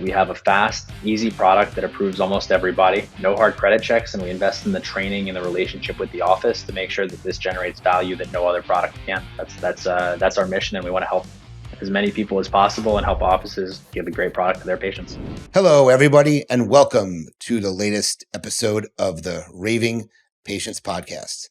we have a fast, easy product that approves almost everybody, no hard credit checks, and we invest in the training and the relationship with the office to make sure that this generates value that no other product can. That's our mission, and we want to help as many people as possible and help offices give a great product to their patients. Hello, everybody, and welcome to the latest episode of the Raving Patients Podcast.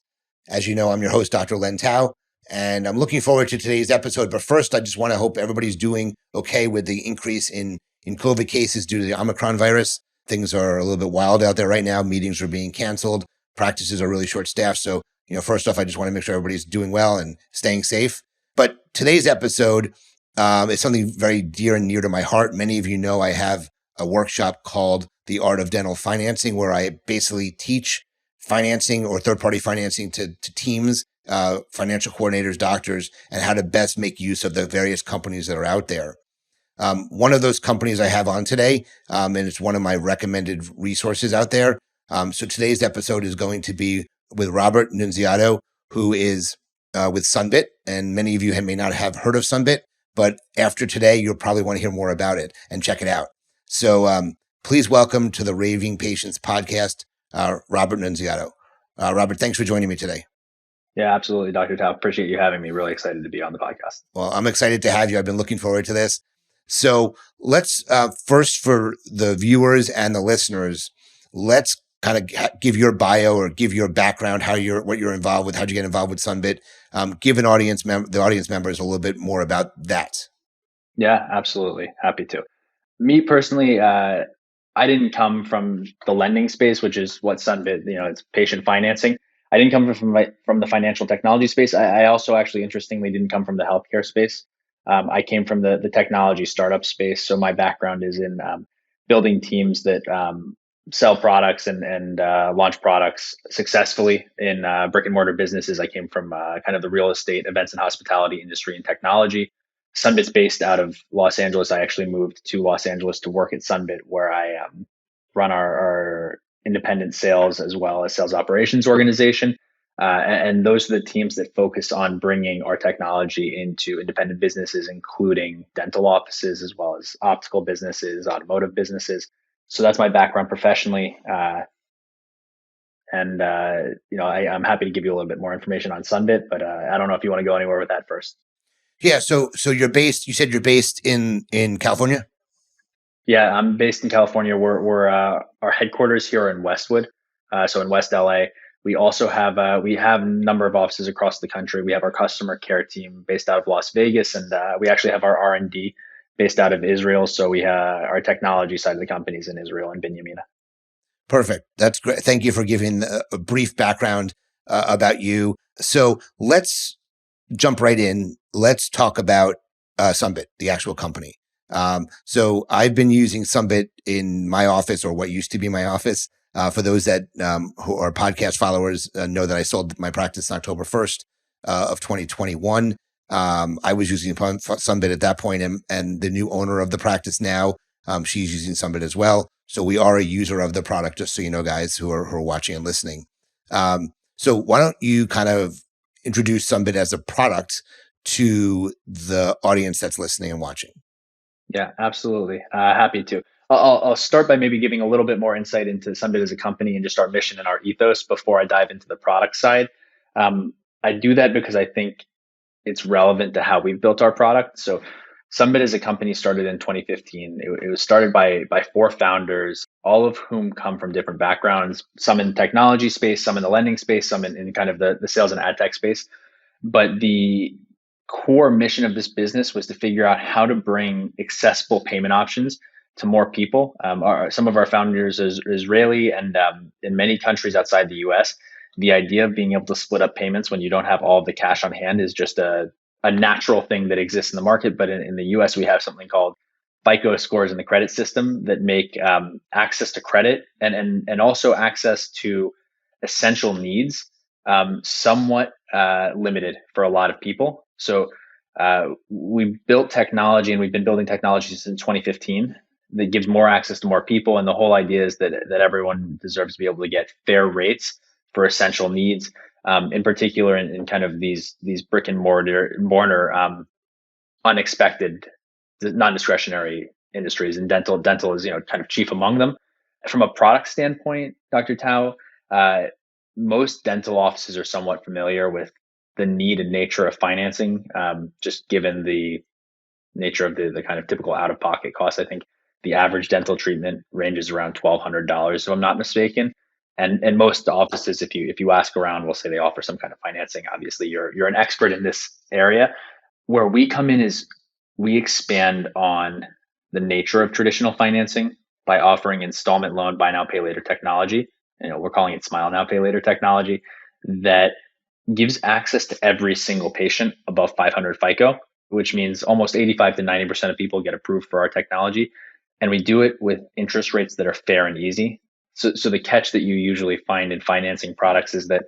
As you know, I'm your host, Dr. Len Tao, and I'm looking forward to today's episode. But first, I just want to hope everybody's doing okay with the increase in COVID cases due to the Omicron virus. Things are a little bit wild out there right now. Meetings are being canceled. Practices are really short-staffed. So, first off, I just want to make sure everybody's doing well and staying safe. But today's episode is something very dear and near to my heart. Many of you know I have a workshop called The Art of Dental Financing, where I basically teach financing or third-party financing to teams, financial coordinators, doctors, and how to best make use of the various companies that are out there. One of those companies I have on today, and it's one of my recommended resources out there. So today's episode is going to be with Robert Nunziato, who is with Sunbit, and many of you may not have heard of Sunbit, but after today, you'll probably want to hear more about it and check it out. So please welcome to the Raving Patients Podcast, Robert Nunziato. Robert, thanks for joining me today. Yeah, absolutely, Dr. Tao. Appreciate you having me. Really excited to be on the podcast. Well, I'm excited to have you. I've been looking forward to this. So let's first, for the viewers and the listeners, let's kind of give your bio or give your background, what you're involved with, how'd you get involved with Sunbit. Give the audience members a little bit more about that. Yeah, absolutely. Happy to. Me personally, I didn't come from the lending space, which is what Sunbit, it's patient financing. I didn't come from the financial technology space. I also actually, interestingly, didn't come from the healthcare space. I came from the technology startup space. So my background is in building teams that sell products and launch products successfully in brick and mortar businesses. I came from kind of the real estate, events and hospitality industry and technology. Sunbit's based out of Los Angeles. I actually moved to Los Angeles to work at Sunbit, where I run our independent sales as well as sales operations organization. And those are the teams that focus on bringing our technology into independent businesses, including dental offices, as well as optical businesses, automotive businesses. So that's my background professionally. I'm happy to give you a little bit more information on Sunbit, but I don't know if you want to go anywhere with that first. Yeah. So you said you're based in California? Yeah, I'm based in California. We're our headquarters here are in Westwood. So in West LA. We also have a number of offices across the country. We have our customer care team based out of Las Vegas, and we actually have our R&D based out of Israel. So we have our technology side of the companies in Israel and Binyamina. Perfect. That's great. Thank you for giving a brief background about you. So let's jump right in. Let's talk about Sunbit, the actual company. So I've been using Sunbit in my office, or what used to be my office. For those that who are podcast followers know that I sold my practice on October 1st of 2021. I was using Sunbit at that point, and the new owner of the practice now, she's using Sunbit as well. So we are a user of the product, just so you know, guys who are watching and listening. So why don't you kind of introduce Sunbit as a product to the audience that's listening and watching? Yeah, absolutely. Happy to. I'll start by maybe giving a little bit more insight into Sunbit as a company and just our mission and our ethos before I dive into the product side. I do that because I think it's relevant to how we've built our product. So Sunbit as a company started in 2015. It was started by 4 founders, all of whom come from different backgrounds, some in the technology space, some in the lending space, some in kind of the sales and ad tech space. But the core mission of this business was to figure out how to bring accessible payment options to more people. Some of our founders is Israeli, and in many countries outside the US, the idea of being able to split up payments when you don't have all of the cash on hand is just a natural thing that exists in the market. But in the US, we have something called FICO scores in the credit system that make access to credit and also access to essential needs somewhat limited for a lot of people. So we built technology, and we've been building technology since 2015 that gives more access to more people. And the whole idea is that everyone deserves to be able to get fair rates for essential needs, in particular in kind of these brick and mortar unexpected, non-discretionary industries, and dental is kind of chief among them. From a product standpoint, Dr. Tao, most dental offices are somewhat familiar with the need and nature of financing, just given the nature of the kind of typical out of pocket costs. I think the average dental treatment ranges around $1,200, if I'm not mistaken. And most offices, if you ask around, will say they offer some kind of financing. Obviously, you're an expert in this area. Where we come in is we expand on the nature of traditional financing by offering installment loan, buy now, pay later technology. We're calling it smile now, pay later technology that gives access to every single patient above 500 FICO, which means almost 85 to 90% of people get approved for our technology. And we do it with interest rates that are fair and easy. So the catch that you usually find in financing products is that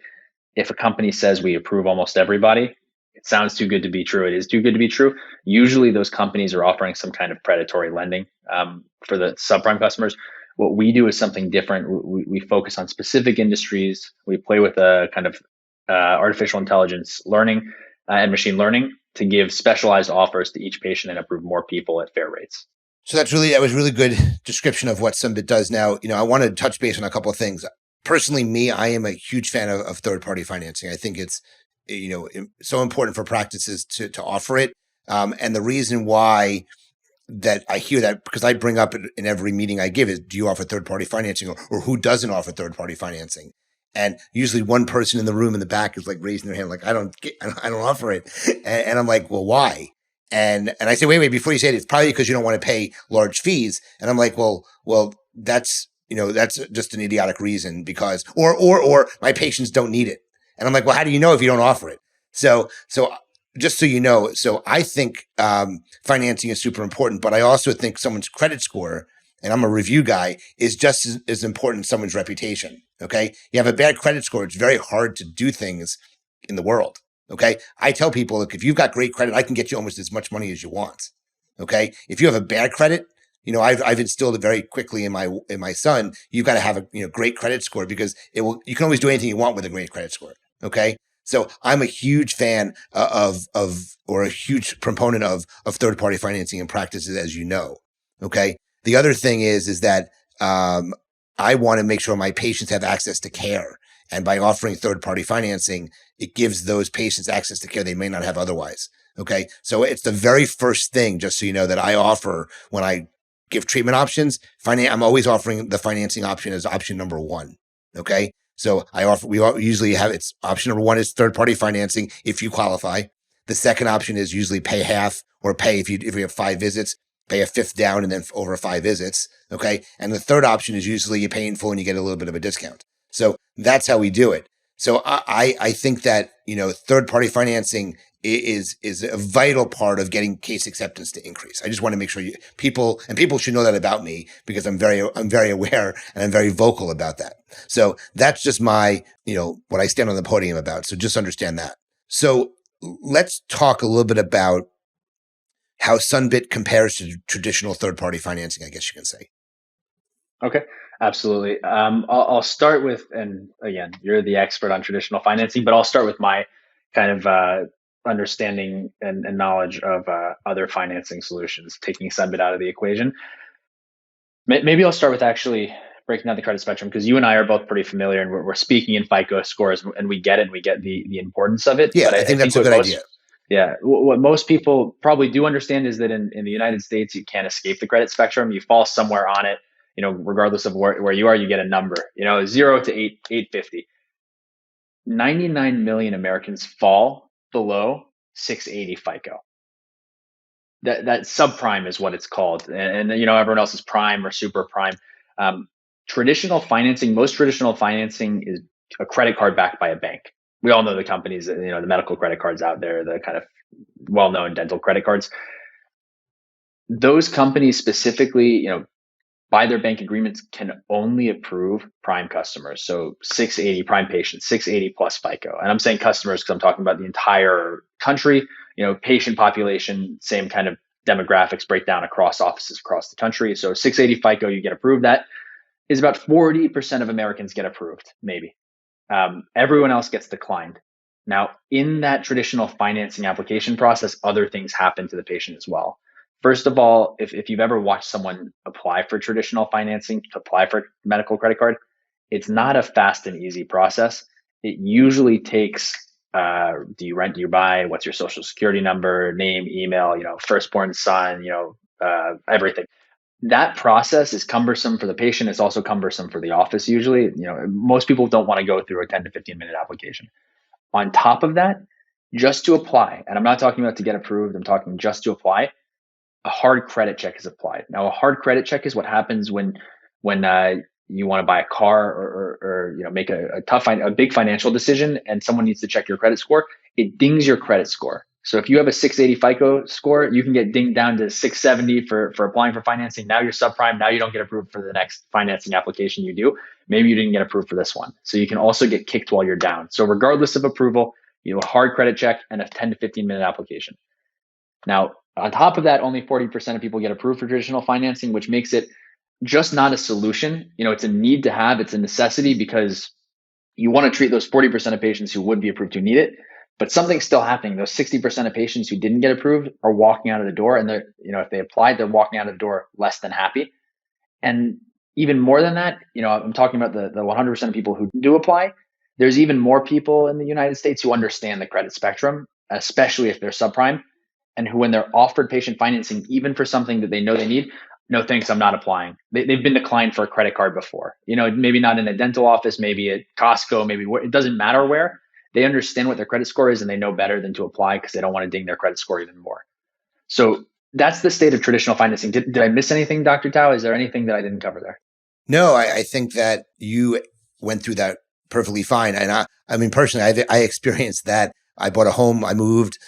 if a company says we approve almost everybody, it sounds too good to be true. It is too good to be true. Usually those companies are offering some kind of predatory lending for the subprime customers. What we do is something different. We focus on specific industries. We play with a kind of artificial intelligence learning and machine learning to give specialized offers to each patient and approve more people at fair rates. So that was really good description of what Sunbit does. Now, I want to touch base on a couple of things. Personally, I am a huge fan of third-party financing. I think it's so important for practices to offer it. And the reason why that I hear that, because I bring up in every meeting I give, is do you offer third-party financing, or who doesn't offer third-party financing? And usually one person in the room in the back is like raising their hand, like, I don't offer it. And I'm like, well, why? And I say, wait, before you say it, it's probably because you don't want to pay large fees. And I'm like, well, that's just an idiotic reason, because, or my patients don't need it. And I'm like, well, how do you know if you don't offer it? So just so you know, so I think financing is super important, but I also think someone's credit score, and I'm a review guy, is just as important as someone's reputation. Okay. You have a bad credit score, it's very hard to do things in the world. Okay. I tell people, look, if you've got great credit, I can get you almost as much money as you want. Okay. If you have a bad credit, I've instilled it very quickly in my son. You've got to have a great credit score, because you can always do anything you want with a great credit score. Okay. So I'm a huge fan or a huge proponent of third-party financing and practices, as you know. Okay. The other thing is that I want to make sure my patients have access to care. And by offering third-party financing, it gives those patients access to care they may not have otherwise. Okay. So it's the very first thing, just so you know, that I offer when I give treatment options. I'm always offering the financing option as option number one. Okay. So we usually have, it's option number one is third-party financing if you qualify. The second option is usually pay half, or pay if you have 5 visits, pay a fifth down and then over 5 visits. Okay. And the third option is usually you pay in full and you get a little bit of a discount. So that's how we do it. So I think that, third-party financing is a vital part of getting case acceptance to increase. I just want to make sure people should know that about me, because I'm very aware and I'm very vocal about that. So that's just my, what I stand on the podium about. So just understand that. So let's talk a little bit about how Sunbit compares to traditional third-party financing, I guess you can say. Okay, absolutely. I'll start with, and again, you're the expert on traditional financing, but I'll start with my kind of understanding and knowledge of other financing solutions, taking Sunbit out of the equation. Maybe I'll start with actually breaking down the credit spectrum, because you and I are both pretty familiar, and we're speaking in FICO scores, and we get it, and we get the importance of it. Yeah, but I think that's a good idea. Yeah, what most people probably do understand is that in the United States, you can't escape the credit spectrum. You fall somewhere on it, regardless of where you are, you get a number, 0 to 850. 99 million Americans fall below 680 FICO. That subprime is what it's called, and everyone else is prime or super prime. Traditional financing, most traditional financing is a credit card backed by a bank. We all know the companies, the medical credit cards out there, the kind of well-known dental credit cards. Those companies specifically, by their bank agreements, can only approve prime customers. So 680 prime patients, 680 plus FICO. And I'm saying customers because I'm talking about the entire country, patient population, same kind of demographics breakdown across offices across the country. So 680 FICO, you get approved. That is about 40% of Americans get approved, maybe. Everyone else gets declined. Now, in that traditional financing application process, other things happen to the patient as well. First of all, if you've ever watched someone apply for traditional financing, to apply for medical credit card, it's not a fast and easy process. It usually takes do you rent, do you buy, what's your social security number, name, email, firstborn son, everything. That process is cumbersome for the patient. It's also cumbersome for the office usually. Most people don't want to go through a 10 to 15-minute application. On top of that, just to apply, and I'm not talking about to get approved, I'm talking just to apply, a hard credit check is applied. Now, a hard credit check is what happens when you want to buy a car or make a big financial decision, and someone needs to check your credit score. It dings your credit score. So if you have a 680 FICO score, you can get dinged down to 670 for applying for financing. Now you're subprime. Now you don't get approved for the next financing application you do. Maybe you didn't get approved for this one. So you can also get kicked while you're down. So regardless of approval, you do a hard credit check and a 10 to 15-minute application. Now, on top of that, only 40% of people get approved for traditional financing, which makes it just not a solution. It's a need to have, it's a necessity because you want to treat those 40% of patients who would be approved who need it. But something's still happening. Those 60% of patients who didn't get approved are walking out of the door, and if they applied, they're walking out of the door less than happy. And even more than that, I'm talking about the 100% of people who do apply. There's even more people in the United States who understand the credit spectrum, especially if they're subprime, and who, when they're offered patient financing, even for something that they know they need, no thanks, I'm not applying. They've been declined for a credit card before. Maybe not in a dental office, maybe at Costco, maybe it doesn't matter where. They understand what their credit score is, and they know better than to apply because they don't want to ding their credit score even more. So that's the state of traditional financing. Did I miss anything, Dr. Tao? Is there anything that I didn't cover there? No, I think that you went through that perfectly fine. And I mean, personally, I experienced that. I bought a home. I moved.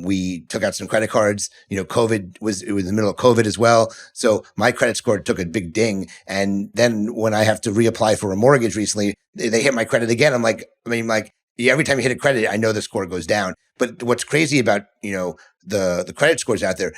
We took out some credit cards. It was in the middle of COVID as well. So my credit score took a big ding. And then when I have to reapply for a mortgage recently, they hit my credit again. Yeah, every time you hit a credit, I know the score goes down. But what's crazy about, the credit scores out there,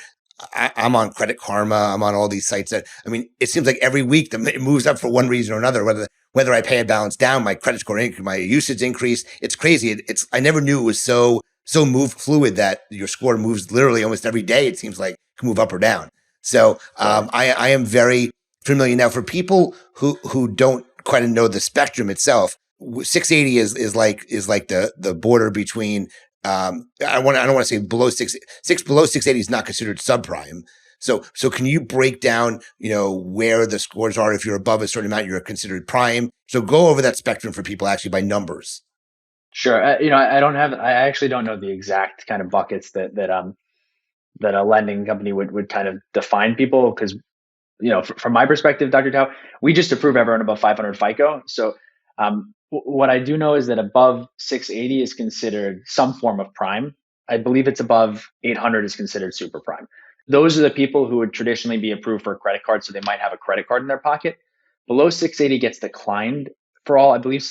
I'm on Credit Karma. I'm on all these sites it seems like every week it moves up for one reason or another, whether I pay a balance down, my credit score, my usage increase. It's crazy. I never knew it was so fluid that your score moves literally almost every day. It seems like it can move up or down. So, I am very familiar now for people who don't quite know the spectrum itself. 680 is like the border between, I don't want to say below below 680 is not considered subprime. So can you break down, where the scores are? If you're above a certain amount, you're considered prime. So go over that spectrum for people actually by numbers. Sure. I actually don't know the exact kind of buckets that a lending company would kind of define people because, from my perspective, Dr. Tao, we just approve everyone above 500 FICO. So what I do know is that above 680 is considered some form of prime. I believe it's above 800 is considered super prime. Those are the people who would traditionally be approved for a credit card, so they might have a credit card in their pocket. Below 680 gets declined for all, I believe,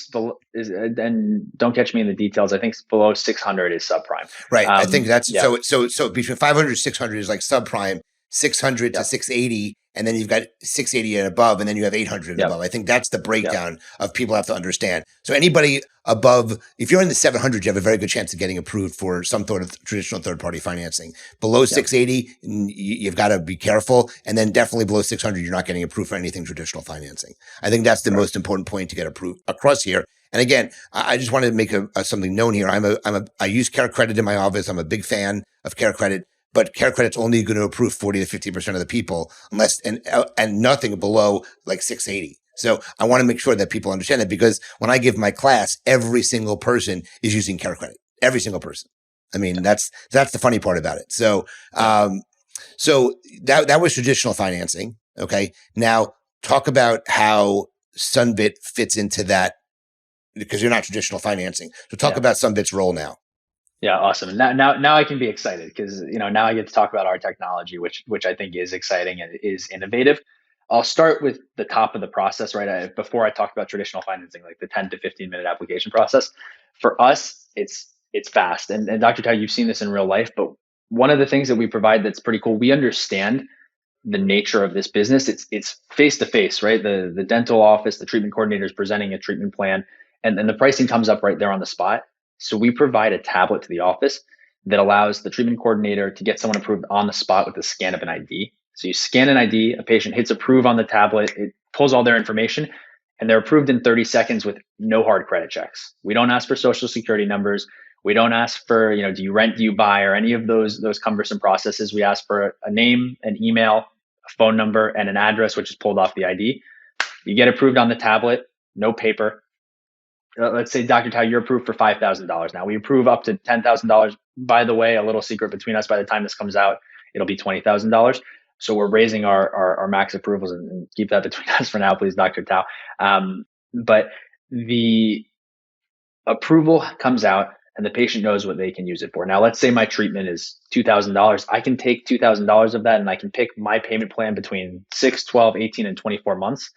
and don't catch me in the details. I think below 600 is subprime. Right. I think that's yeah. So between 500 and 600 is like subprime, 600 Yeah. to 680, and then you've got 680 and above, and then you have 800 and above. I think that's the breakdown of people have to understand. So anybody above, if you're in the 700, you have a very good chance of getting approved for some sort of traditional third-party financing. Below 680, you've got to be careful. And then definitely below 600, you're not getting approved for anything traditional financing. I think that's the most important point to get approved across here. And again, I just wanted to make something known here. I use Care Credit in my office. I'm a big fan of Care Credit. But Care Credit's only going to approve 40 to 50% of the people, unless and nothing below like 680. So I want to make sure that people understand that, because when I give my class, every single person is using Care Credit. Every single person. I mean, that's the funny part about it. So, so that was traditional financing. Okay. Now talk about how Sunbit fits into that, because you're not traditional financing. So talk about Sunbit's role now. Yeah, awesome. Now I can be excited because now I get to talk about our technology, which I think is exciting and is innovative. I'll start with the top of the process, right? Before I talk about traditional financing, like the 10 to 15-minute application process. For us, it's fast. And Dr. Tao, you've seen this in real life, but one of the things that we provide that's pretty cool, we understand the nature of this business. It's face to face, right? The dental office, the treatment coordinator is presenting a treatment plan, and then the pricing comes up right there on the spot. So we provide a tablet to the office that allows the treatment coordinator to get someone approved on the spot with the scan of an ID. So you scan an ID, a patient hits approve on the tablet, it pulls all their information, and they're approved in 30 seconds with no hard credit checks. We don't ask for social security numbers. We don't ask for, do you rent, do you buy, or any of those cumbersome processes. We ask for a name, an email, a phone number, and an address, which is pulled off the ID. You get approved on the tablet, no paper. Let's say, Dr. Tao, you're approved for $5,000. Now we approve up to $10,000. By the way, a little secret between us, by the time this comes out, it'll be $20,000. So we're raising our max approvals, and keep that between us for now, please, Dr. Tao. But the approval comes out and the patient knows what they can use it for. Now, let's say my treatment is $2,000. I can take $2,000 of that and I can pick my payment plan between 6, 12, 18, and 24 months.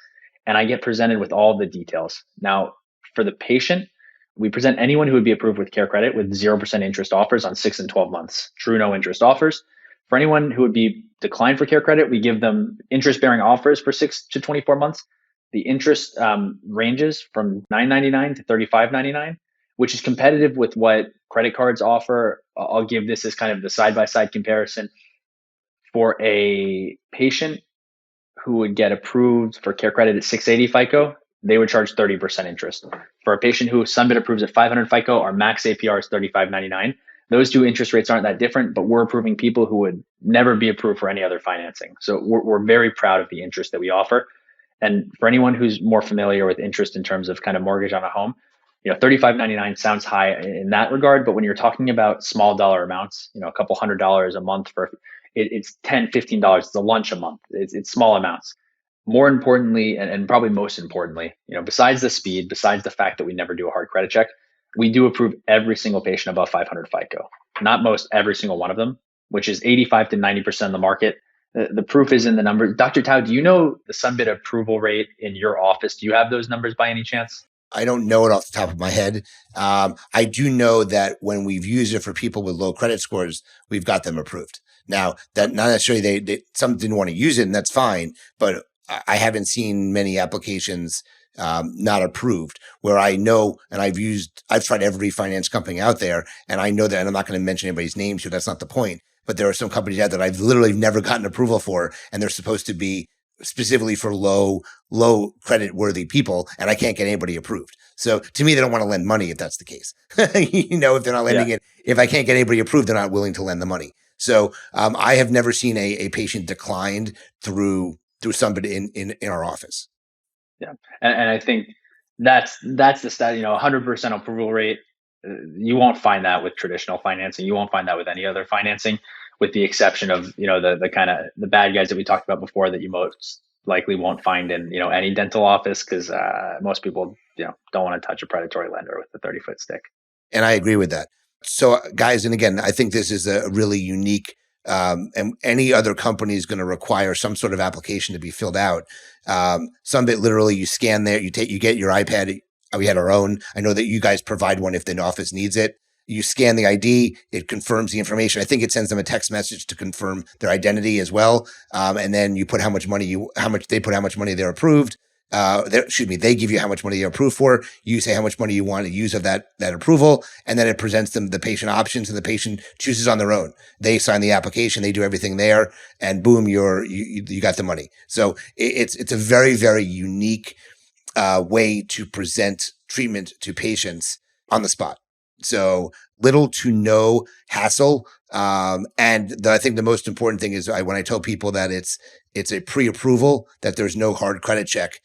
And I get presented with all the details. Now, for the patient, we present anyone who would be approved with Care Credit with 0% interest offers on 6 and 12 months, true no interest offers. For anyone who would be declined for Care Credit, we give them interest-bearing offers for 6 to 24 months. The interest ranges from $9.99 to $35.99, which is competitive with what credit cards offer. I'll give this as kind of the side-by-side comparison. For a patient who would get approved for Care Credit at 680 FICO, they would charge 30% interest. For a patient who Sunbit approves at 500 FICO, our max APR is $35.99. Those two interest rates aren't that different, but we're approving people who would never be approved for any other financing. So we're very proud of the interest that we offer. And for anyone who's more familiar with interest in terms of kind of mortgage on a home, $35.99 sounds high in that regard, but when you're talking about small dollar amounts, a couple $100 a month for it's $10, $15. It's a lunch a month. It's small amounts. More importantly, and probably most importantly, besides the speed, besides the fact that we never do a hard credit check, we do approve every single patient above 500 FICO. Not most, every single one of them, which is 85 to 90% of the market. The proof is in the numbers. Dr. Tao, do you know the Sunbit approval rate in your office? Do you have those numbers by any chance? I don't know it off the top of my head. I do know that when we've used it for people with low credit scores, we've got them approved. Now, that not necessarily some didn't want to use it, and that's fine, but I haven't seen many applications not approved where I know, and I've tried every finance company out there, and I know that, and I'm not going to mention anybody's name, so that's not the point, but there are some companies out that I've literally never gotten approval for, and they're supposed to be specifically for low credit worthy people, and I can't get anybody approved. So to me, they don't want to lend money if that's the case. If they're not lending it, if I can't get anybody approved, they're not willing to lend the money. So I have never seen a patient declined through somebody in our office. Yeah, and I think that's the stat. 100% approval rate. You won't find that with traditional financing. You won't find that with any other financing, with the exception of the kind of the bad guys that we talked about before that you most likely won't find in any dental office, because most people don't want to touch a predatory lender with a 30-foot stick. And I agree with that. So guys, and again, I think this is a really unique, and any other company is going to require some sort of application to be filled out. Sunbit, literally, you scan there, you get your iPad. We had our own. I know that you guys provide one if the office needs it. You scan the ID, it confirms the information. I think it sends them a text message to confirm their identity as well. And then you put how much money they're approved. They give you how much money you're approved for. You say how much money you want to use of that approval, and then it presents them the patient options, and the patient chooses on their own. They sign the application, they do everything there, and boom, you got the money. So it's a very, very unique way to present treatment to patients on the spot. So little to no hassle. And I think the most important thing is when I tell people that it's a pre-approval, that there's no hard credit check.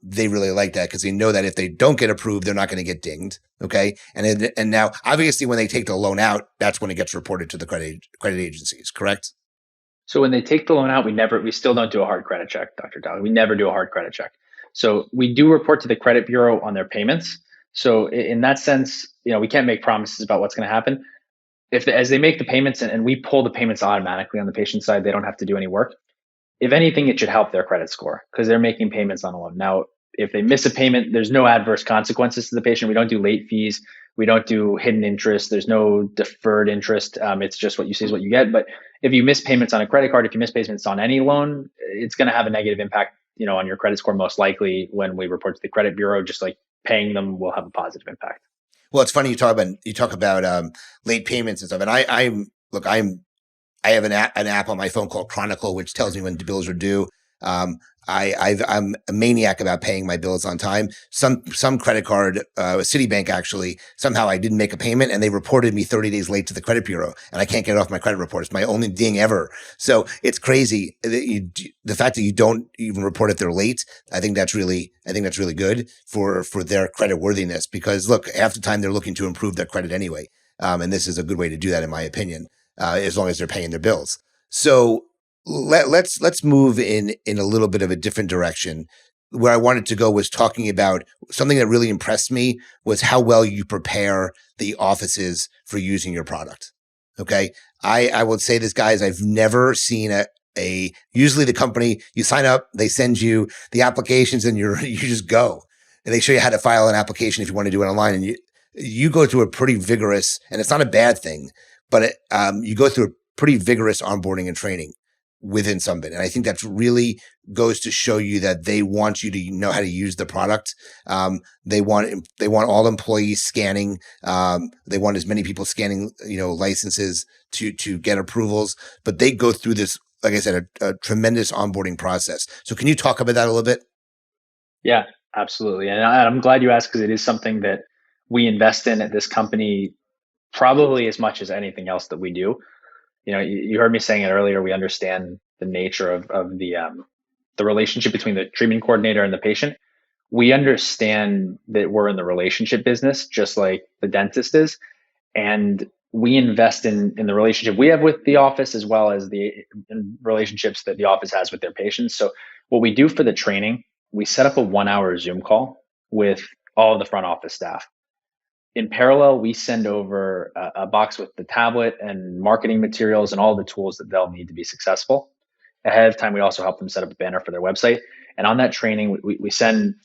They really like that because they know that if they don't get approved, they're not going to get dinged. Okay. And now obviously when they take the loan out, that's when it gets reported to the credit agencies, correct? So when they take the loan out, we still don't do a hard credit check, Dr. Dowd. We never do a hard credit check. So we do report to the credit bureau on their payments. So in that sense, we can't make promises about what's going to happen. As they make the payments and we pull the payments automatically on the patient side, they don't have to do any work. If anything, it should help their credit score because they're making payments on a loan. Now, if they miss a payment, there's no adverse consequences to the patient. We don't do late fees. We don't do hidden interest. There's no deferred interest. It's just what you see is what you get. But if you miss payments on a credit card, if you miss payments on any loan, it's going to have a negative impact, on your credit score most likely when we report to the credit bureau. Just like paying them will have a positive impact. Well, it's funny you talk about late payments and stuff. And I have an app on my phone called Chronicle, which tells me when the bills are due. Um, I'm a maniac about paying my bills on time. Some credit card, Citibank actually, somehow I didn't make a payment and they reported me 30 days late to the credit bureau, and I can't get it off my credit report. It's my only ding ever. So it's crazy that the fact that you don't even report if they're late. I think that's really good for their credit worthiness, because look, half the time they're looking to improve their credit anyway. And this is a good way to do that, in my opinion, as long as they're paying their bills. So let's move in a little bit of a different direction. Where I wanted to go was talking about something that really impressed me was how well you prepare the offices for using your product. Okay. I would say this, guys, I've never seen usually the company, you sign up, they send you the applications and you just go, and they show you how to file an application if you want to do it online. And you go through a pretty vigorous, and it's not a bad thing, but you go through a pretty vigorous onboarding and training within Sunbit. And I think that really goes to show you that they want you to know how to use the product. They want all employees scanning. They want as many people scanning, licenses to get approvals, but they go through this, like I said, a tremendous onboarding process. So can you talk about that a little bit? Yeah, absolutely. And I'm glad you asked, because it is something that we invest in at this company probably as much as anything else that we do. You heard me saying it earlier. We understand the nature of the relationship between the treatment coordinator and the patient. We understand that we're in the relationship business, just like the dentist is. And we invest in the relationship we have with the office, as well as the relationships that the office has with their patients. So what we do for the training, we set up a 1 hour Zoom call with all of the front office staff. In parallel, we send over a box with the tablet and marketing materials and all the tools that they'll need to be successful. Ahead of time, we also help them set up a banner for their website. And on that training, we send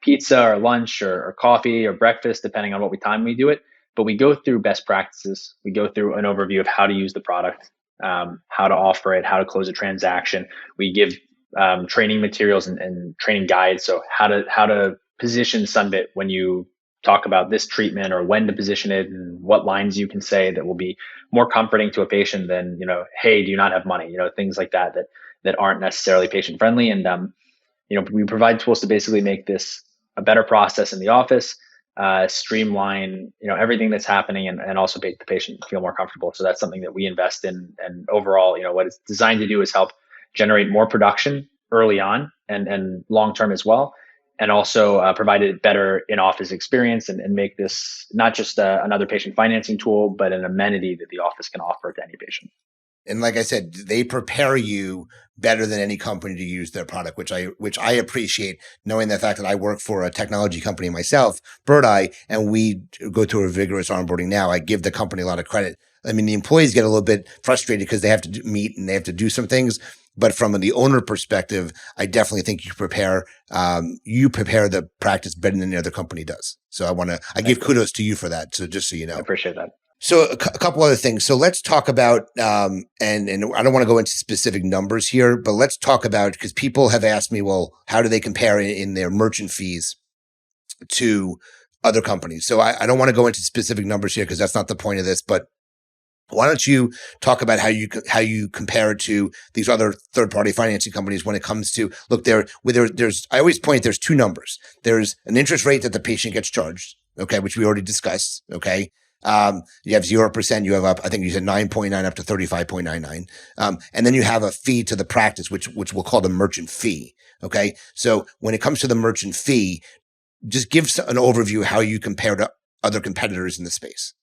pizza or lunch or coffee or breakfast, depending on what time we do it. But we go through best practices. We go through an overview of how to use the product, how to offer it, how to close a transaction. We give training materials and training guides. So how to position Sunbit when you talk about this treatment, or when to position it, and what lines you can say that will be more comforting to a patient than, hey, do you not have money? Things like that aren't necessarily patient friendly. And we provide tools to basically make this a better process in the office, streamline everything that's happening, and also make the patient feel more comfortable. So that's something that we invest in. And overall, what it's designed to do is help generate more production early on and long term as well, and also provide a better in-office experience, and make this not just another patient financing tool, but an amenity that the office can offer to any patient. And like I said, they prepare you better than any company to use their product, which I appreciate, knowing the fact that I work for a technology company myself, Bird Eye, and we go through a vigorous onboarding now. I give the company a lot of credit. I mean, the employees get a little bit frustrated because they have to meet and they have to do some things. But from the owner perspective, I definitely think you prepare the practice better than the other company does. So I give kudos to you for that. So just so you know, I appreciate that. So a couple other things. So let's talk about, and I don't want to go into specific numbers here, but let's talk about, because people have asked me, well, how do they compare in their merchant fees to other companies? So I don't want to go into specific numbers here, because that's not the point of this, but why don't you talk about how you compare it to these other third-party financing companies when it comes to, look, I always point, there's two numbers. There's an interest rate that the patient gets charged, okay, which we already discussed, okay? You have 0%, you have I think you said 9.9 up to 35.99. And then you have a fee to the practice, which we'll call the merchant fee. Okay. So when it comes to the merchant fee, just give an overview how you compare to other competitors in the space.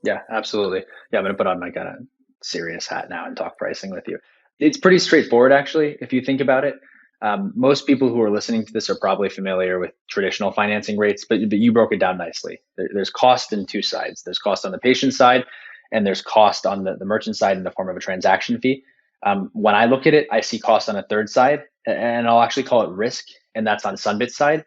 Yeah, absolutely. Yeah, I'm going to put on my kind of serious hat now and talk pricing with you. It's pretty straightforward, actually, if you think about it. Most people who are listening to this are probably familiar with traditional financing rates, but you broke it down nicely. There's cost in two sides. There's cost on the patient side, and there's cost on the merchant side in the form of a transaction fee. When I look at it, I see cost on a third side, and I'll actually call it risk, and that's on Sunbit's side.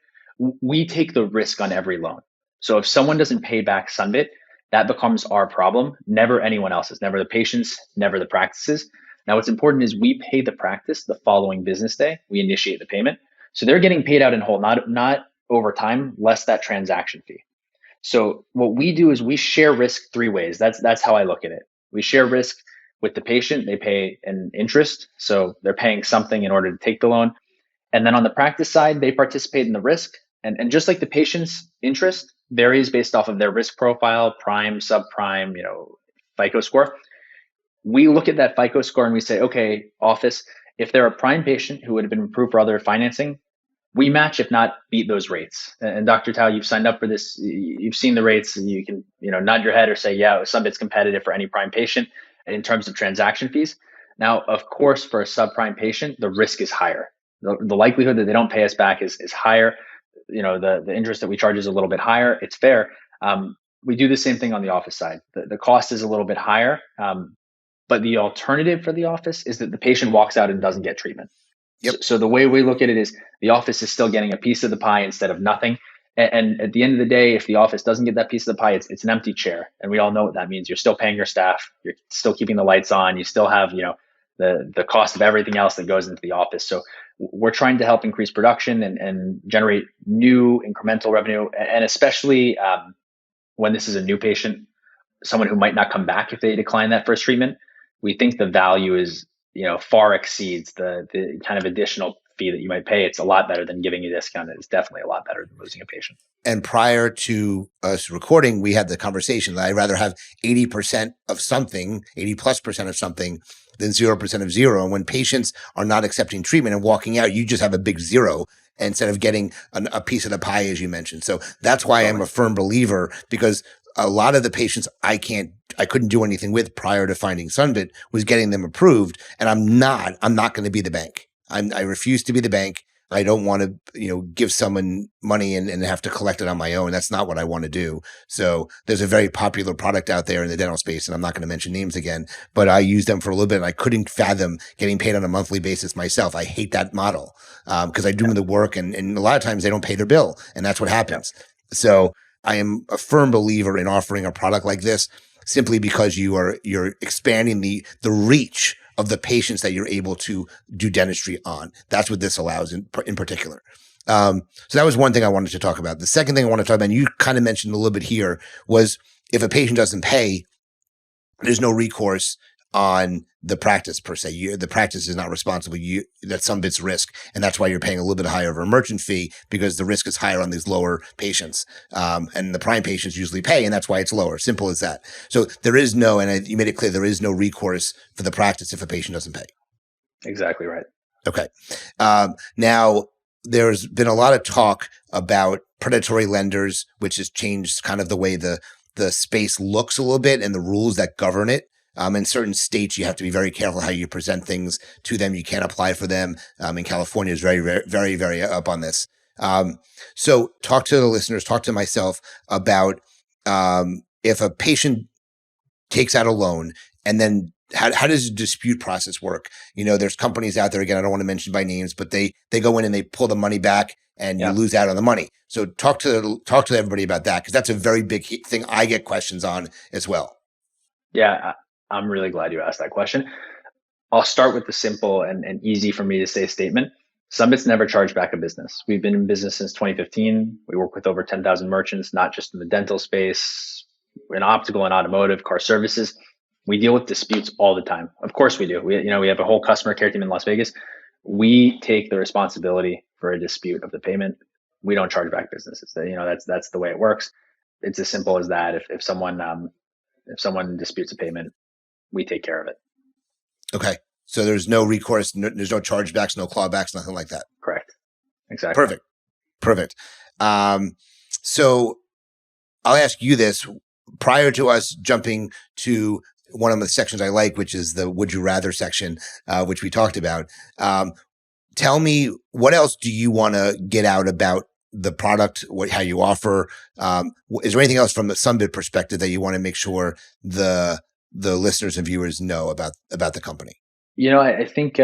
We take the risk on every loan. So if someone doesn't pay back Sunbit, that becomes our problem, never anyone else's, never the patients, never the practices. Now, what's important is we pay the practice the following business day. We initiate the payment. So they're getting paid out in whole, not over time, less that transaction fee. So what we do is we share risk three ways. That's how I look at it. We share risk with the patient. They pay an interest, so they're paying something in order to take the loan. And then on the practice side, they participate in the risk. And just like the patient's interest varies based off of their risk profile, prime, subprime, FICO score, we look at that FICO score and we say, okay, office, if they're a prime patient who would have been approved for other financing, we match, if not beat those rates. And Dr. Tao, you've signed up for this. You've seen the rates, and you can, nod your head or say, yeah, Sunbit's competitive for any prime patient in terms of transaction fees. Now, of course, for a subprime patient, the risk is higher. The likelihood that they don't pay us back is higher. The interest that we charge is a little bit higher. It's fair. We do the same thing on the office side. The cost is a little bit higher. But the alternative for the office is that the patient walks out and doesn't get treatment. Yep. So the way we look at it is the office is still getting a piece of the pie instead of nothing. And at the end of the day, if the office doesn't get that piece of the pie, it's an empty chair. And we all know what that means. You're still paying your staff. You're still keeping the lights on. You still have, the cost of everything else that goes into the office. So we're trying to help increase production and generate new incremental revenue. And especially when this is a new patient, someone who might not come back if they decline that first treatment, we think the value is, far exceeds the kind of additional fee that you might pay. It's a lot better than giving a discount. It's definitely a lot better than losing a patient. And prior to us recording, we had the conversation that I'd rather have 80% of something, 80+% of something than 0% of zero. And when patients are not accepting treatment and walking out, you just have a big zero instead of getting a piece of the pie, as you mentioned. So that's why I'm a firm believer, because a lot of the patients I couldn't do anything with prior to finding Sunbit was getting them approved. And I'm not going to be the bank. I refuse to be the bank. I don't want to, give someone money and have to collect it on my own. That's not what I want to do. So there's a very popular product out there in the dental space, and I'm not going to mention names again, but I used them for a little bit and I couldn't fathom getting paid on a monthly basis myself. I hate that model because I do the work and a lot of times they don't pay their bill, and that's what happens. So I am a firm believer in offering a product like this simply because you're expanding the reach of the patients that you're able to do dentistry on. That's what this allows in particular. So that was one thing I wanted to talk about. The second thing I want to talk about, and you kind of mentioned a little bit here, was if a patient doesn't pay, there's no recourse on the practice per se. The practice is not responsible. That's Sunbit's risk. And that's why you're paying a little bit higher of a merchant fee, because the risk is higher on these lower patients. And the prime patients usually pay, and that's why it's lower. Simple as that. So there is no, and you made it clear, there is no recourse for the practice if a patient doesn't pay. Exactly right. Okay. Now, there's been a lot of talk about predatory lenders, which has changed kind of the way the space looks a little bit and the rules that govern it. In certain states, you have to be very careful how you present things to them. You can't apply for them. In California is very, very, very, very up on this. So talk to the listeners, talk to myself about if a patient takes out a loan and then how does the dispute process work? There's companies out there, again, I don't want to mention by names, but they go in and they pull the money back and you lose out on the money. So talk to everybody about that, because that's a very big thing I get questions on as well. Yeah, I'm really glad you asked that question. I'll start with the simple and easy for me to say statement. Sunbit's never charged back a business. We've been in business since 2015. We work with over 10,000 merchants, not just in the dental space, in optical and automotive, car services. We deal with disputes all the time. Of course we do. We have a whole customer care team in Las Vegas. We take the responsibility for a dispute of the payment. We don't charge back businesses. That's the way it works. It's as simple as that. If someone disputes a payment, we take care of it. Okay. So there's no recourse, there's no chargebacks, no clawbacks, nothing like that. Correct. Exactly. Perfect. So I'll ask you this prior to us jumping to one of the sections I like, which is the would you rather section, which we talked about. Tell me, what else do you want to get out about the product, how you offer? Is there anything else from the Sunbit perspective that you want to make sure the listeners and viewers know about the company? I think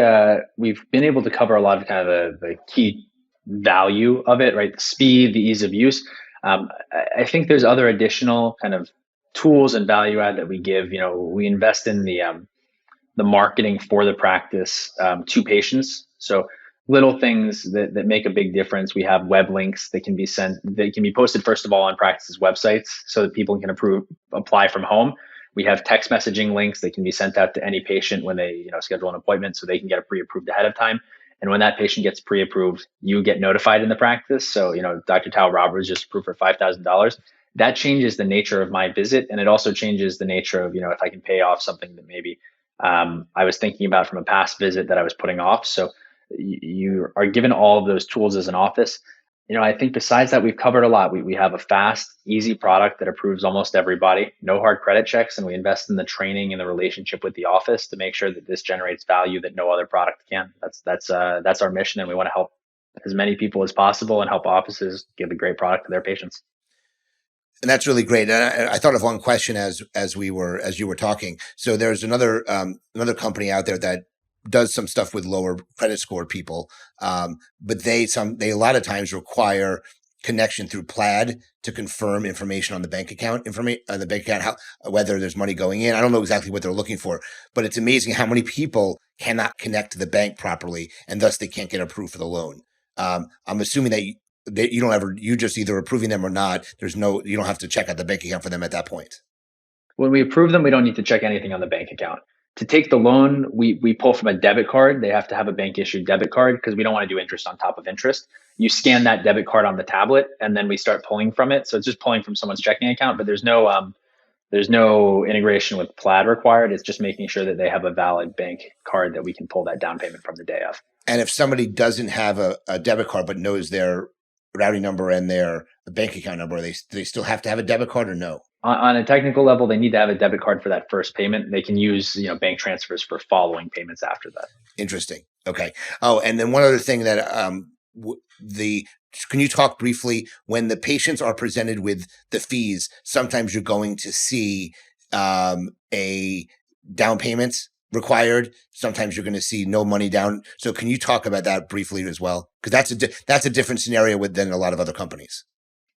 we've been able to cover a lot of kind of the key value of it, right? The speed, the ease of use. I think there's other additional kind of tools and value add that we give. We invest in the marketing for the practice to patients. So little things that make a big difference. We have web links that can be sent, they can be posted first of all on practices websites so that people can apply from home. We have text messaging links that can be sent out to any patient when they schedule an appointment so they can get it pre-approved ahead of time. And when that patient gets pre-approved, you get notified in the practice. So, Dr. Tao Roberts just approved for $5,000. That changes the nature of my visit. And it also changes the nature of, if I can pay off something that maybe I was thinking about from a past visit that I was putting off. So you are given all of those tools as an office. I think besides that, we've covered a lot. We have a fast, easy product that approves almost everybody, no hard credit checks, and we invest in the training and the relationship with the office to make sure that this generates value that no other product can. That's our mission, and we want to help as many people as possible and help offices give a great product to their patients. And that's really great. And I thought of one question as you were talking. So there's another company out there that does some stuff with lower credit score people, but they a lot of times require connection through Plaid to confirm information on the bank account, whether there's money going in. I don't know exactly what they're looking for, but it's amazing how many people cannot connect to the bank properly, and thus they can't get approved for the loan. I'm assuming that you just either approving them or not. You don't have to check out the bank account for them at that point. When we approve them, we don't need to check anything on the bank account. To take the loan, we pull from a debit card. They have to have a bank issued debit card because we don't want to do interest on top of interest. You scan that debit card on the tablet and then we start pulling from it. So it's just pulling from someone's checking account, but there's no integration with Plaid required. It's just making sure that they have a valid bank card that we can pull that down payment from the day of. And if somebody doesn't have a debit card but knows their routing number and their bank account number, they still have to have a debit card or no? On a technical level, they need to have a debit card for that first payment. They can use bank transfers for following payments after that. Interesting. Okay. Oh, and then one other thing that can you talk briefly when the patients are presented with the fees? Sometimes you're going to see a down payment required. Sometimes you're going to see no money down. So can you talk about that briefly as well? Because that's a different scenario than a lot of other companies.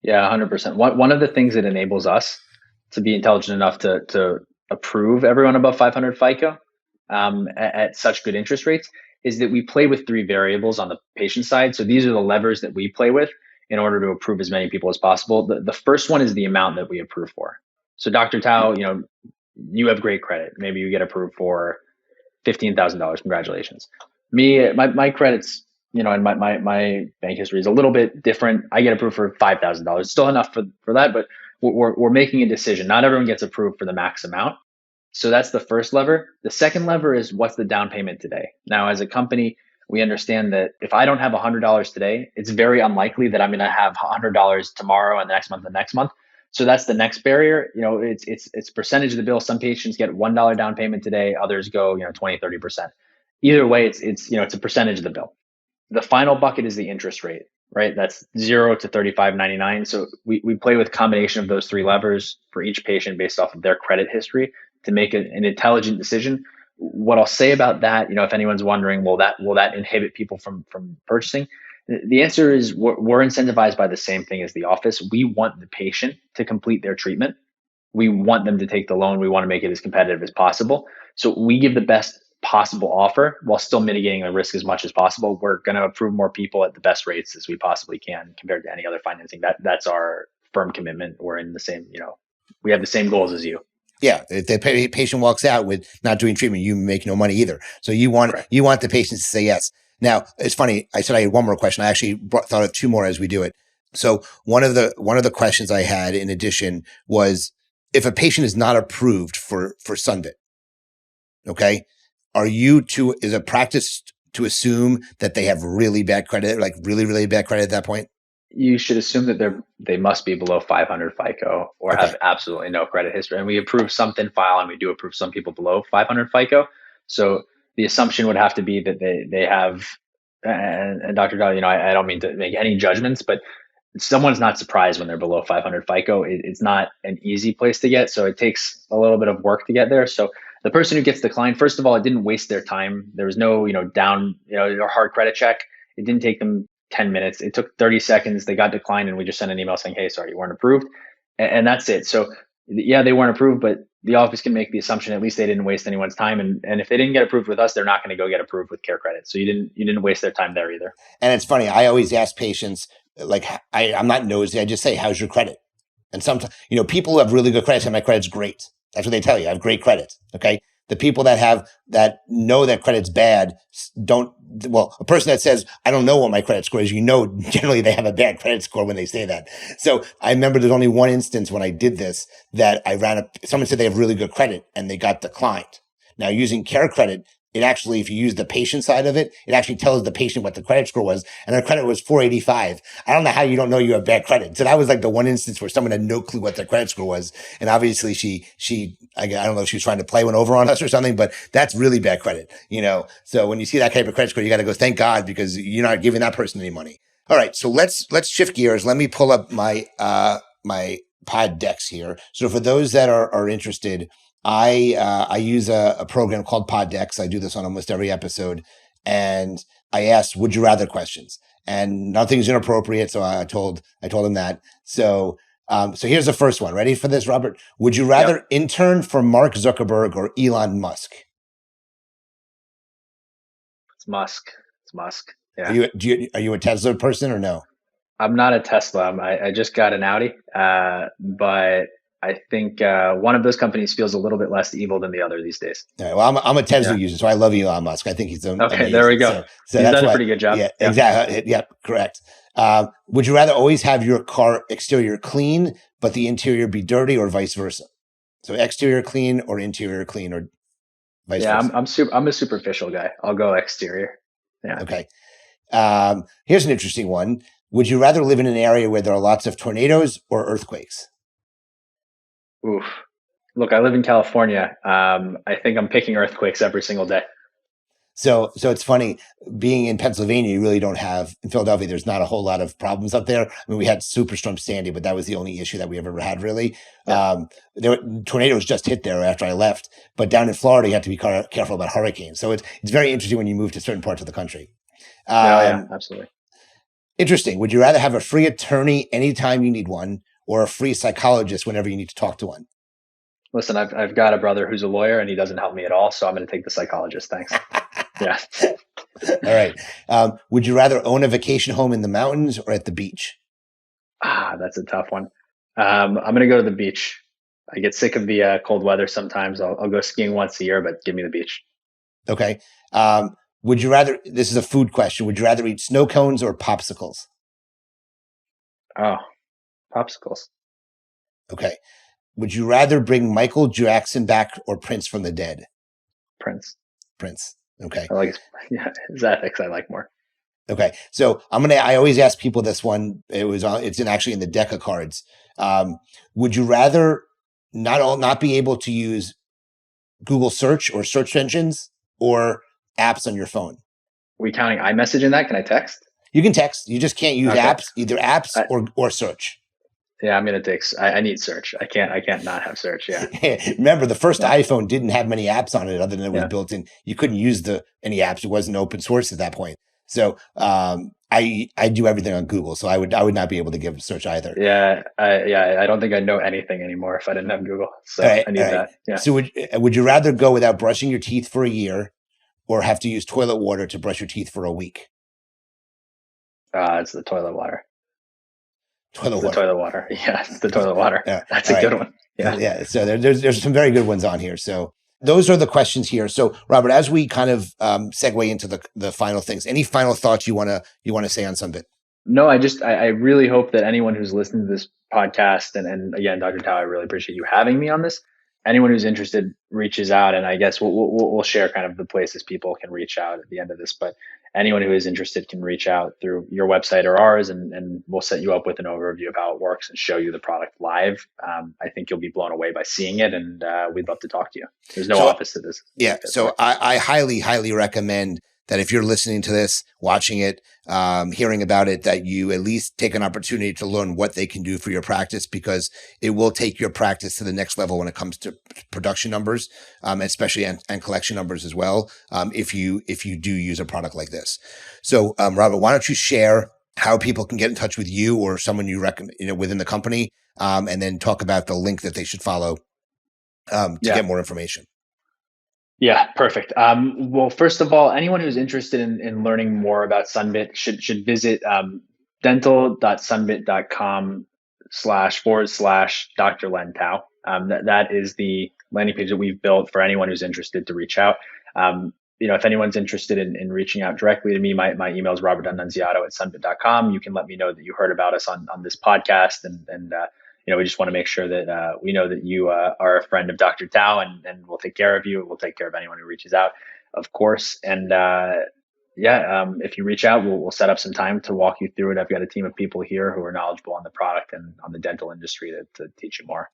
Yeah, 100%. One of the things that enables us to be intelligent enough to approve everyone above 500 FICO at such good interest rates is that we play with three variables on the patient side. So these are the levers that we play with in order to approve as many people as possible. The first one is the amount that we approve for. So Dr. Tao, you have great credit. Maybe you get approved for $15,000. Congratulations. Me, my credit's, and my bank history is a little bit different. I get approved for $5,000. Still enough for that, but we're making a decision. Not everyone gets approved for the max amount. So that's the first lever. The second lever is what's the down payment today? Now, as a company, we understand that if I don't have $100 today, it's very unlikely that I'm going to have $100 tomorrow and the next month and the next month. So that's the next barrier. It's percentage of the bill. Some patients get $1 down payment today. Others go, 20, 30%. Either way, it's a percentage of the bill. The final bucket is the interest rate, right? That's 0 to 35.99. So we play with a combination of those three levers for each patient based off of their credit history to make an intelligent decision. What I'll say about that, if anyone's wondering, will that inhibit people from purchasing? The answer is we're incentivized by the same thing as the office. We want the patient to complete their treatment. We want them to take the loan. We want to make it as competitive as possible. So we give the best possible offer while still mitigating the risk as much as possible. We're going to approve more people at the best rates as we possibly can compared to any other financing. That's our firm commitment. We're in the same, we have the same goals as you. Yeah, if the patient walks out with not doing treatment, you make no money either. So you want the patient to say yes. Now, it's funny. I said I had one more question. I actually thought of two more as we do it. So one of the questions I had in addition was if a patient is not approved for Sunbit, okay, is a practice to assume that they have really bad credit, like really, really bad credit at that point? You should assume that they must be below 500 FICO or have absolutely no credit history. And we approve some thin file, and we do approve some people below 500 FICO. So the assumption would have to be that they have. And Dr. Dahl, I don't mean to make any judgments, but someone's not surprised when they're below 500 FICO. It's not an easy place to get, so it takes a little bit of work to get there. So the person who gets declined, first of all, it didn't waste their time. There was no, or hard credit check. It didn't take them 10 minutes. It took 30 seconds. They got declined, and we just sent an email saying, hey, sorry, you weren't approved. And that's it. So yeah, they weren't approved, but the office can make the assumption at least they didn't waste anyone's time, and if they didn't get approved with us, they're not going to go get approved with Care Credit. So you didn't waste their time there either. And it's funny. I always ask patients, like, I'm not nosy. I just say, how's your credit? And sometimes, people who have really good credit say my credit's great. That's what they tell you. I have great credit. Okay. The people that know that credit's bad a person that says, I don't know what my credit score is, generally they have a bad credit score when they say that. So I remember there's only one instance when I did this that someone said they have really good credit and they got declined. Now using Care Credit, it actually, if you use the patient side of it, it actually tells the patient what the credit score was, and their credit was 485. I don't know how you don't know you have bad credit. So that was like the one instance where someone had no clue what their credit score was. And obviously I don't know if she was trying to play one over on us or something, but that's really bad credit, So when you see that type of credit score, you got to go, thank God, because you're not giving that person any money. All right. So let's shift gears. Let me pull up my pod decks here. So for those that are interested, I use a program called Poddex. I do this on almost every episode, and I asked would you rather questions, and nothing's inappropriate. So I told him that. So here's the first one. Ready for this, Robert? Would you rather intern for Mark Zuckerberg or Elon Musk? It's Musk. Yeah. Are you a Tesla person or no? I'm not a Tesla. I just got an Audi, but I think one of those companies feels a little bit less evil than the other these days. All right, well, I'm a Tesla user, so I love Elon Musk. I think he's okay. Amazing. There we go. So he's that's done a pretty good job. Yeah, exactly. Yep, correct. Would you rather always have your car exterior clean, but the interior be dirty, or vice versa? So exterior clean or interior clean, or vice versa? I'm a superficial guy. I'll go exterior. Yeah. Okay. Here's an interesting one. Would you rather live in an area where there are lots of tornadoes or earthquakes? Oof. Look, I live in California. I think I'm picking earthquakes every single day. So it's funny being in Pennsylvania. You really don't have in Philadelphia. There's not a whole lot of problems up there. I mean, we had Superstorm Sandy, but that was the only issue that we ever had. Really, tornadoes just hit there after I left. But down in Florida, you have to be careful about hurricanes. So it's very interesting when you move to certain parts of the country. Yeah, absolutely. Interesting. Would you rather have a free attorney anytime you need one, or a free psychologist whenever you need to talk to one? Listen, I've got a brother who's a lawyer and he doesn't help me at all. So I'm going to take the psychologist. Thanks. Yeah. All right. Would you rather own a vacation home in the mountains or at the beach? That's a tough one. I'm going to go to the beach. I get sick of the cold weather sometimes. I'll go skiing once a year, but give me the beach. Okay. Would you rather, this is a food question, would you rather eat snow cones or popsicles? Oh, popsicles. Okay. Would you rather bring Michael Jackson back or Prince from the dead? Prince. Okay. I like his ethics. I like more. Okay. So I always ask people this one. It's actually in the deck of cards. Would you rather not be able to use Google search or search engines or apps on your phone? Are we counting iMessage in that? Can I text? You can text. You just can't use either apps or search. Yeah, I'm going to take, I need search. I can't not have search. Yeah. Remember, the first iPhone didn't have many apps on it other than it was built in. You couldn't use any apps. It wasn't open source at that point. So, I do everything on Google. So I would not be able to give search either. Yeah. I don't think I know anything anymore if I didn't have Google. So I need that. Yeah. So would you rather go without brushing your teeth for a year or have to use toilet water to brush your teeth for a week? It's the toilet water. Toilet water. Yeah, it's the toilet water. Yeah. That's a good one. Yeah. Yeah. So there's some very good ones on here. So those are the questions here. So Robert, as we kind of segue into the final things, any final thoughts you want to say on Sunbit? No, I really hope that anyone who's listening to this podcast, and again, Dr. Tao, I really appreciate you having me on this. Anyone who's interested reaches out, and I guess we'll share kind of the places people can reach out at the end of this. But anyone who is interested can reach out through your website or ours, and we'll set you up with an overview of how it works and show you the product live. I think you'll be blown away by seeing it, and we'd love to talk to you. There's no office to this. Yeah, so I highly, highly recommend that if you're listening to this, watching it, hearing about it, that you at least take an opportunity to learn what they can do for your practice, because it will take your practice to the next level when it comes to production numbers, especially and collection numbers as well. If you do use a product like this. So, Robert, why don't you share how people can get in touch with you or someone you recommend, within the company, and then talk about the link that they should follow. to Yeah. get more information? Yeah, perfect. Well, first of all, anyone who's interested in learning more about Sunbit should visit dental.sunbit.com/ Dr. Len Tao. That is the landing page that we've built for anyone who's interested to reach out. If anyone's interested in reaching out directly to me, my email is robert.nunziato@sunbit.com. You can let me know that you heard about us on this podcast, and we just want to make sure that we know that you are a friend of Dr. Tao, and we'll take care of you. We'll take care of anyone who reaches out, of course. And if you reach out, we'll set up some time to walk you through it. I've got a team of people here who are knowledgeable on the product and on the dental industry to teach you more.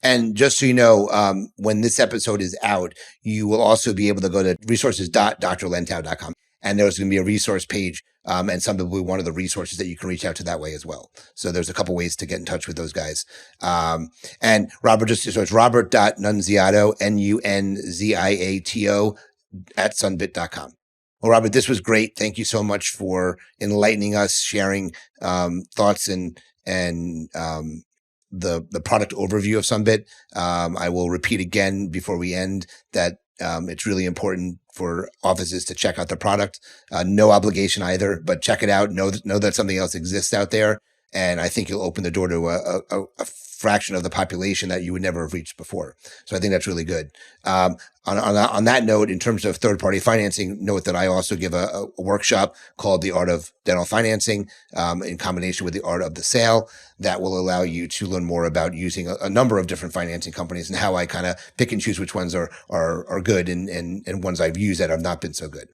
And just so you know, when this episode is out, you will also be able to go to resources.drlentao.com. And there's going to be a resource page, and Sunbit will be one of the resources that you can reach out to that way as well. So there's a couple ways to get in touch with those guys. And Robert, so it's robert.nunziato, Nunziato @sunbit.com. Well, Robert, this was great. Thank you so much for enlightening us, sharing thoughts and the product overview of Sunbit. I will repeat again before we end that it's really important for offices to check out the product. No obligation either, but check it out. Know that something else exists out there. And I think you'll open the door to a fraction of the population that you would never have reached before. So I think that's really good. On that note, in terms of third-party financing, note that I also give a workshop called The Art of Dental Financing in combination with The Art of the Sale that will allow you to learn more about using a number of different financing companies and how I kind of pick and choose which ones are good and ones I've used that have not been so good.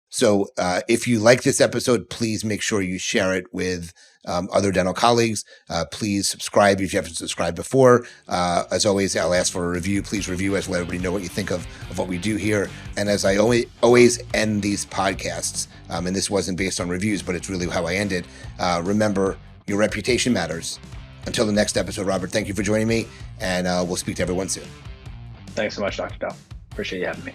So if you like this episode, please make sure you share it with other dental colleagues. Please subscribe if you haven't subscribed before. As always, I'll ask for a review. Please review us, let everybody know what you think of what we do here. And as I always end these podcasts, and this wasn't based on reviews, but it's really how I end it, remember, your reputation matters. Until the next episode, Robert, thank you for joining me, and we'll speak to everyone soon. Thanks so much, Dr. Tao. Appreciate you having me.